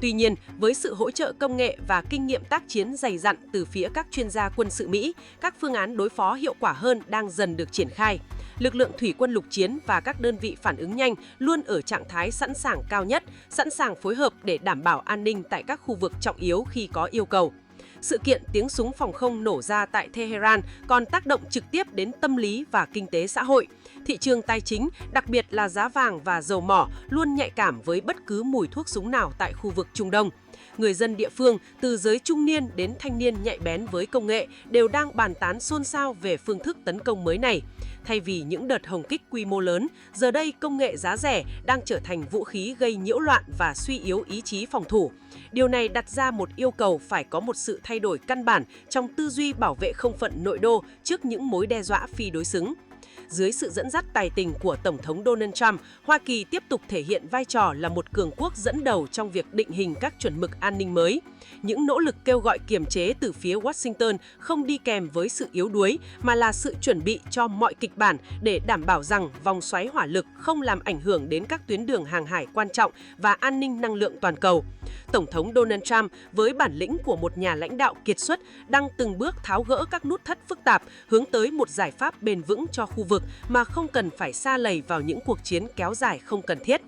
Tuy nhiên, với sự hỗ trợ công nghệ và kinh nghiệm tác chiến dày dặn từ phía các chuyên gia quân sự Mỹ, các phương án đối phó hiệu quả hơn đang dần được triển khai. Lực lượng thủy quân lục chiến và các đơn vị phản ứng nhanh luôn ở trạng thái sẵn sàng cao nhất, sẵn sàng phối hợp để đảm bảo an ninh tại các khu vực trọng yếu khi có yêu cầu. Sự kiện tiếng súng phòng không nổ ra tại Tehran còn tác động trực tiếp đến tâm lý và kinh tế xã hội. Thị trường tài chính, đặc biệt là giá vàng và dầu mỏ, luôn nhạy cảm với bất cứ mùi thuốc súng nào tại khu vực Trung Đông. Người dân địa phương, từ giới trung niên đến thanh niên nhạy bén với công nghệ, đều đang bàn tán xôn xao về phương thức tấn công mới này. Thay vì những đợt hồng kích quy mô lớn, giờ đây công nghệ giá rẻ đang trở thành vũ khí gây nhiễu loạn và suy yếu ý chí phòng thủ. Điều này đặt ra một yêu cầu phải có một sự thay đổi căn bản trong tư duy bảo vệ không phận nội đô trước những mối đe dọa phi đối xứng. Dưới sự dẫn dắt tài tình của Tổng thống Donald Trump, Hoa Kỳ tiếp tục thể hiện vai trò là một cường quốc dẫn đầu trong việc định hình các chuẩn mực an ninh mới. Những nỗ lực kêu gọi kiềm chế từ phía Washington không đi kèm với sự yếu đuối, mà là sự chuẩn bị cho mọi kịch bản để đảm bảo rằng vòng xoáy hỏa lực không làm ảnh hưởng đến các tuyến đường hàng hải quan trọng và an ninh năng lượng toàn cầu. Tổng thống Donald Trump, với bản lĩnh của một nhà lãnh đạo kiệt xuất, đang từng bước tháo gỡ các nút thắt phức tạp, hướng tới một giải pháp bền vững cho khu vực mà không cần phải sa lầy vào những cuộc chiến kéo dài không cần thiết.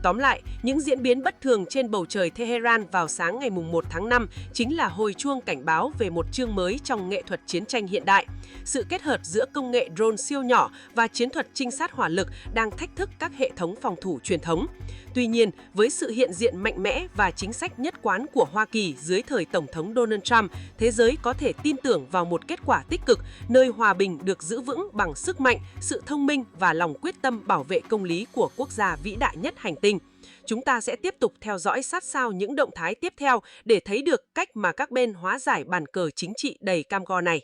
Tóm lại, những diễn biến bất thường trên bầu trời Tehran vào sáng ngày 1 tháng 5 chính là hồi chuông cảnh báo về một chương mới trong nghệ thuật chiến tranh hiện đại. Sự kết hợp giữa công nghệ drone siêu nhỏ và chiến thuật trinh sát hỏa lực đang thách thức các hệ thống phòng thủ truyền thống. Tuy nhiên, với sự hiện diện mạnh mẽ và chính sách nhất quán của Hoa Kỳ dưới thời Tổng thống Donald Trump, thế giới có thể tin tưởng vào một kết quả tích cực, nơi hòa bình được giữ vững bằng sức mạnh, sự thông minh và lòng quyết tâm bảo vệ công lý của quốc gia vĩ đại nhất hành tinh. Chúng ta sẽ tiếp tục theo dõi sát sao những động thái tiếp theo để thấy được cách mà các bên hóa giải bàn cờ chính trị đầy cam go này.